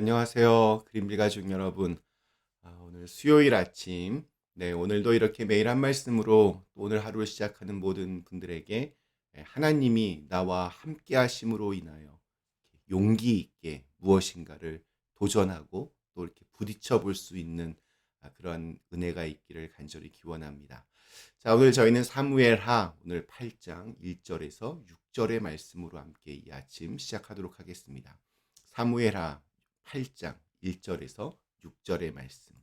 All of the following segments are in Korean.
안녕하세요. 그림빌 가족 여러분. 오늘 수요일 아침, 오늘도 이렇게 매일 한 말씀으로 또 오늘 하루를 시작하는 모든 분들에게 하나님이 나와 함께 하심으로 인하여 용기 있게 무엇인가를 도전하고 또 이렇게 부딪혀 볼 수 있는 그런 은혜가 있기를 간절히 기원합니다. 자, 오늘 저희는 사무엘하 오늘 8장 1절에서 6절의 말씀으로 함께 이 아침 시작하도록 하겠습니다. 사무엘하 8장 1절에서 6절의 말씀.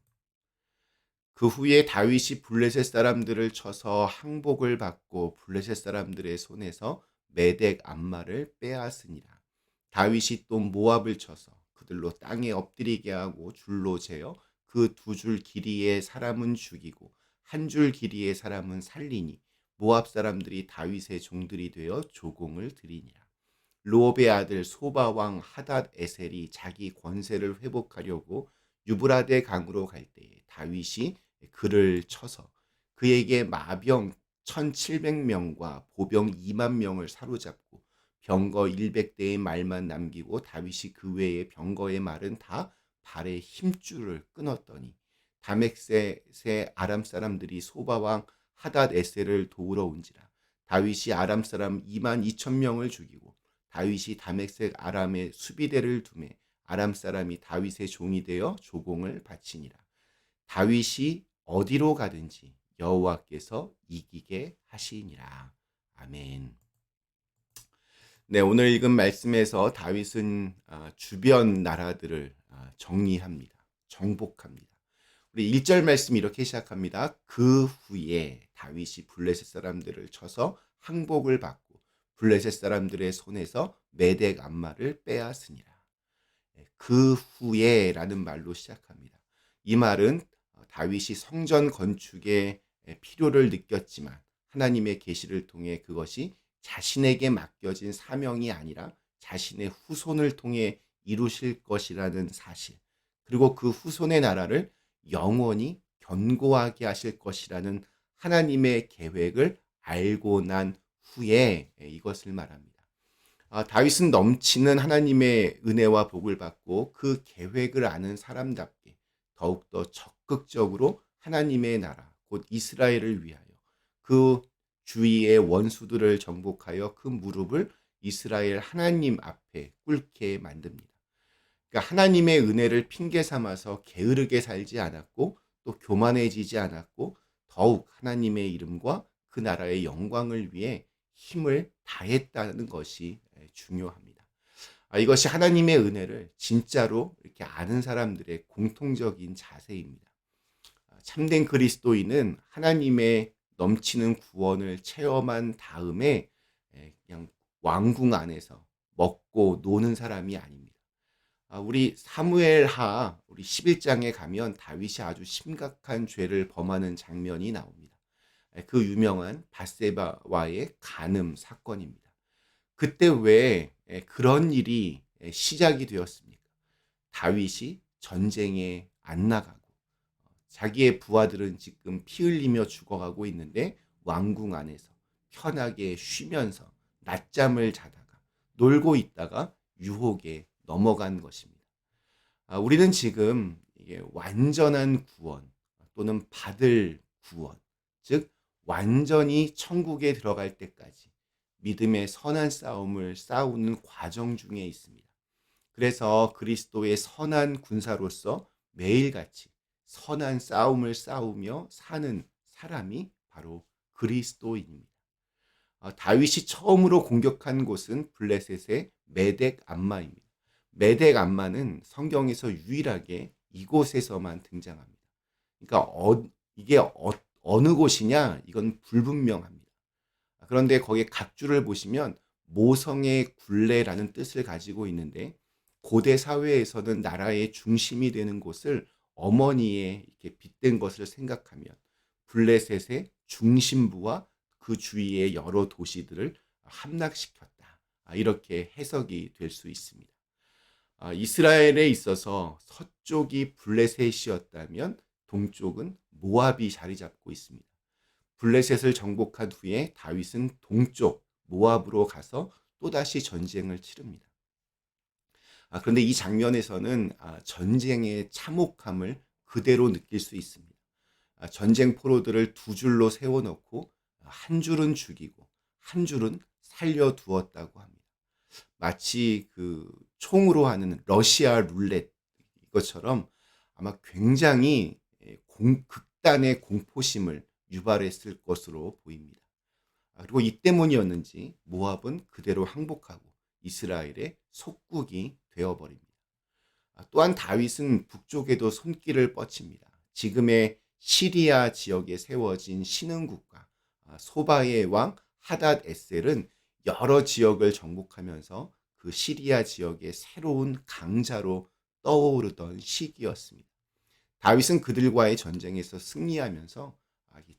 그 후에 다윗이 블레셋 사람들을 쳐서 항복을 받고 블레셋 사람들의 손에서 메덱 암마를 빼앗으니라. 다윗이 또 모압을 쳐서 그들로 땅에 엎드리게 하고 줄로 재어 그 두 줄 길이의 사람은 죽이고 한 줄 길이의 사람은 살리니 모압 사람들이 다윗의 종들이 되어 조공을 드리니라. 르홉의 아들 소바 왕 하닷 에셀이 자기 권세를 회복하려고 유브라데 강으로 갈 때에 다윗이 그를 쳐서 그에게 마병 1700명과 보병 2만 명을 사로잡고 병거 100대의 말만 남기고 다윗이 그 외의 병거의 말은 다 발의 힘줄을 끊었더니 다메섹의 아람 사람들이 소바 왕 하닷 에셀을 도우러 온지라. 다윗이 아람 사람 2만 2천 명을 죽이고 다윗이 다메섹 아람의 수비대를 두매 아람 사람이 다윗의 종이 되어 조공을 바치니라. 다윗이 어디로 가든지 여호와께서 이기게 하시니라. 아멘. 네, 오늘 읽은 말씀에서 다윗은 주변 나라들을 정리합니다. 정복합니다. 우리 1절 말씀 이렇게 시작합니다. 그 후에 다윗이 블레셋 사람들을 쳐서 항복을 받고 블레셋 사람들의 손에서 메덱 암마를 빼앗으니라. 그 후에 라는 말로 시작합니다. 이 말은 다윗이 성전 건축에 필요를 느꼈지만 하나님의 계시를 통해 그것이 자신에게 맡겨진 사명이 아니라 자신의 후손을 통해 이루실 것이라는 사실, 그리고 그 후손의 나라를 영원히 견고하게 하실 것이라는 하나님의 계획을 알고 난 후에 이것을 말합니다. 다윗은 넘치는 하나님의 은혜와 복을 받고 그 계획을 아는 사람답게 더욱더 적극적으로 하나님의 나라, 곧 이스라엘을 위하여 그 주위의 원수들을 정복하여 그 무릎을 이스라엘 하나님 앞에 꿇게 만듭니다. 그러니까 하나님의 은혜를 핑계 삼아서 게으르게 살지 않았고 또 교만해지지 않았고 더욱 하나님의 이름과 그 나라의 영광을 위해 힘을 다했다는 것이 중요합니다. 이것이 하나님의 은혜를 진짜로 이렇게 아는 사람들의 공통적인 자세입니다. 참된 그리스도인은 하나님의 넘치는 구원을 체험한 다음에 그냥 왕궁 안에서 먹고 노는 사람이 아닙니다. 우리 사무엘하 우리 11장에 가면 다윗이 아주 심각한 죄를 범하는 장면이 나옵니다. 그 유명한 밧세바와의 간음 사건입니다. 그때 왜 그런 일이 시작이 되었습니까? 다윗이 전쟁에 안 나가고 자기의 부하들은 지금 피 흘리며 죽어가고 있는데 왕궁 안에서 편하게 쉬면서 낮잠을 자다가 놀고 있다가 유혹에 넘어간 것입니다. 우리는 지금 이게 완전한 구원 또는 받을 구원, 즉 완전히 천국에 들어갈 때까지 믿음의 선한 싸움을 싸우는 과정 중에 있습니다. 그래서 그리스도의 선한 군사로서 매일같이 선한 싸움을 싸우며 사는 사람이 바로 그리스도인입니다. 다윗이 처음으로 공격한 곳은 블레셋의 메덱 암마입니다. 메덱 암마는 성경에서 유일하게 이곳에서만 등장합니다. 그러니까 이게 어느 곳이냐? 이건 불분명합니다. 그런데 거기에 각주를 보시면 모성의 굴레라는 뜻을 가지고 있는데 고대 사회에서는 나라의 중심이 되는 곳을 어머니에 이렇게 빗댄 것을 생각하면 블레셋의 중심부와 그 주위의 여러 도시들을 함락시켰다. 이렇게 해석이 될 수 있습니다. 이스라엘에 있어서 서쪽이 블레셋이었다면 동쪽은 모압이 자리 잡고 있습니다. 블레셋을 정복한 후에 다윗은 동쪽 모압으로 가서 또다시 전쟁을 치릅니다. 그런데 이 장면에서는 전쟁의 참혹함을 그대로 느낄 수 있습니다. 전쟁 포로들을 두 줄로 세워놓고 한 줄은 죽이고 한 줄은 살려두었다고 합니다. 마치 그 총으로 하는 러시아 룰렛 이것처럼 아마 굉장히 극단의 공포심을 유발했을 것으로 보입니다. 그리고 이 때문이었는지 모압은 그대로 항복하고 이스라엘의 속국이 되어버립니다. 또한 다윗은 북쪽에도 손길을 뻗칩니다. 지금의 시리아 지역에 세워진 신흥국가 소바의 왕 하닷 에셀은 여러 지역을 정복하면서 그 시리아 지역의 새로운 강자로 떠오르던 시기였습니다. 다윗은 그들과의 전쟁에서 승리하면서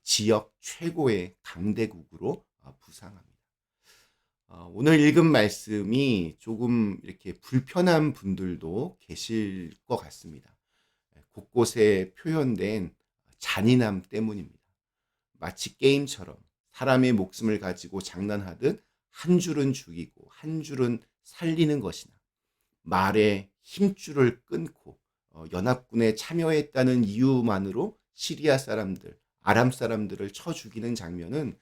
지역 최고의 강대국으로 부상합니다. 오늘 읽은 말씀이 조금 이렇게 불편한 분들도 계실 것 같습니다. 곳곳에 표현된 잔인함 때문입니다. 마치 게임처럼 사람의 목숨을 가지고 장난하듯 한 줄은 죽이고 한 줄은 살리는 것이나 말의 힘줄을 끊고 연합군에 참여했다는 이유만으로 시리아 사람들, 아람 사람들을 쳐 죽이는 장면은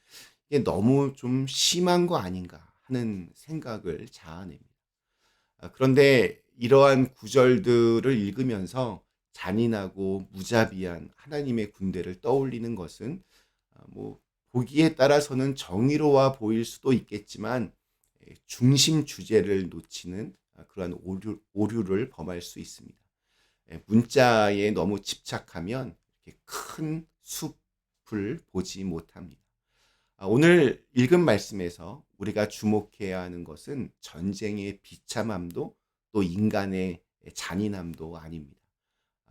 이게 너무 좀 심한 거 아닌가 하는 생각을 자아냅니다. 그런데 이러한 구절들을 읽으면서 잔인하고 무자비한 하나님의 군대를 떠올리는 것은 뭐 보기에 따라서는 정의로워 보일 수도 있겠지만 중심 주제를 놓치는 그러한 오류를 범할 수 있습니다. 문자에 너무 집착하면 이렇게 큰 숲을 보지 못합니다. 오늘 읽은 말씀에서 우리가 주목해야 하는 것은 전쟁의 비참함도 또 인간의 잔인함도 아닙니다.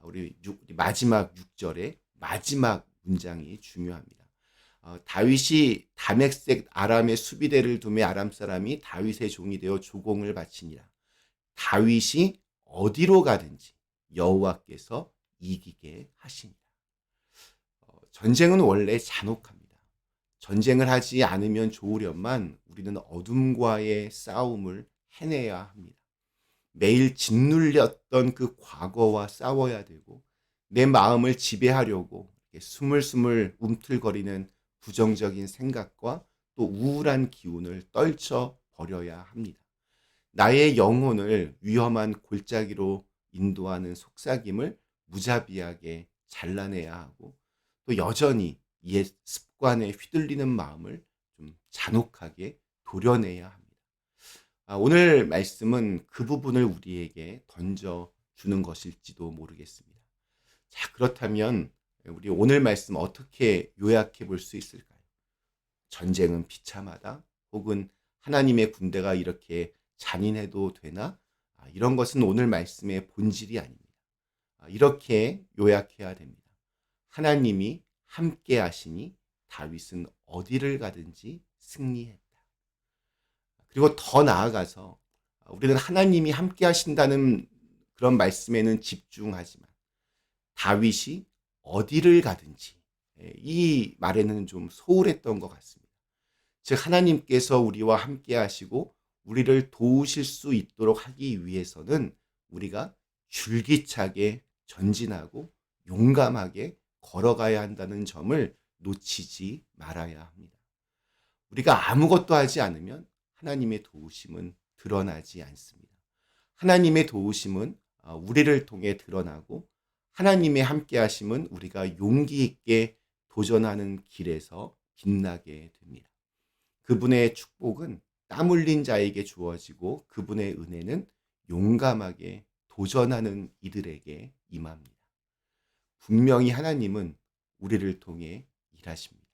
우리 마지막 6절의 마지막 문장이 중요합니다. 다윗이 다맥색 아람의 수비대를 두며 아람 사람이 다윗의 종이 되어 조공을 바치니라. 다윗이 어디로 가든지 여호와께서 이기게 하시니라. 전쟁은 원래 잔혹합니다. 전쟁을 하지 않으면 좋으련만 우리는 어둠과의 싸움을 해내야 합니다. 매일 짓눌렸던 그 과거와 싸워야 되고 내 마음을 지배하려고 스물스물 움틀거리는 부정적인 생각과 또 우울한 기운을 떨쳐 버려야 합니다. 나의 영혼을 위험한 골짜기로 인도하는 속삭임을 무자비하게 잘라내야 하고 또 여전히 옛 습관에 휘둘리는 마음을 좀 잔혹하게 도려내야 합니다. 오늘 말씀은 그 부분을 우리에게 던져주는 것일지도 모르겠습니다. 자, 그렇다면 우리 오늘 말씀 어떻게 요약해 볼 수 있을까요? 전쟁은 비참하다 혹은 하나님의 군대가 이렇게 잔인해도 되나? 이런 것은 오늘 말씀의 본질이 아닙니다. 이렇게 요약해야 됩니다. 하나님이 함께 하시니 다윗은 어디를 가든지 승리했다. 그리고 더 나아가서 우리는 하나님이 함께 하신다는 그런 말씀에는 집중하지만 다윗이 어디를 가든지 이 말에는 좀 소홀했던 것 같습니다. 즉 하나님께서 우리와 함께 하시고 우리를 도우실 수 있도록 하기 위해서는 우리가 줄기차게 전진하고 용감하게 걸어가야 한다는 점을 놓치지 말아야 합니다. 우리가 아무것도 하지 않으면 하나님의 도우심은 드러나지 않습니다. 하나님의 도우심은 우리를 통해 드러나고 하나님의 함께 하심은 우리가 용기 있게 도전하는 길에서 빛나게 됩니다. 그분의 축복은 땀 흘린 자에게 주어지고 그분의 은혜는 용감하게 도전하는 이들에게 임합니다. 분명히 하나님은 우리를 통해 일하십니다.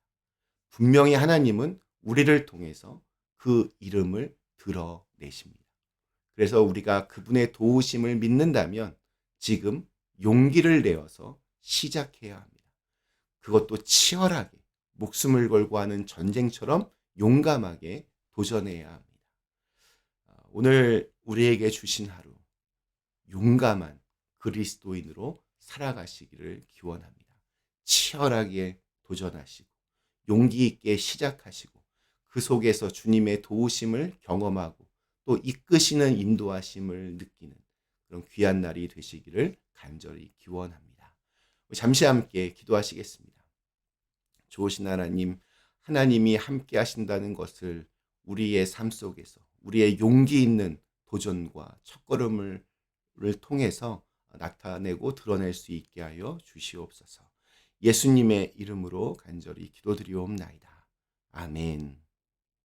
분명히 하나님은 우리를 통해서 그 이름을 드러내십니다. 그래서 우리가 그분의 도우심을 믿는다면 지금 용기를 내어서 시작해야 합니다. 그것도 치열하게 목숨을 걸고 하는 전쟁처럼 용감하게 도전해야 합니다. 오늘 우리에게 주신 하루 용감한 그리스도인으로 살아가시기를 기원합니다. 치열하게 도전하시고 용기 있게 시작하시고 그 속에서 주님의 도우심을 경험하고 또 이끄시는 인도하심을 느끼는 그런 귀한 날이 되시기를 간절히 기원합니다. 잠시 함께 기도하시겠습니다. 좋으신 하나님, 하나님이 함께 하신다는 것을 우리의 삶 속에서 우리의 용기 있는 도전과 첫걸음을 통해서 나타내고 드러낼 수 있게 하여 주시옵소서. 예수님의 이름으로 간절히 기도드리옵나이다. 아멘.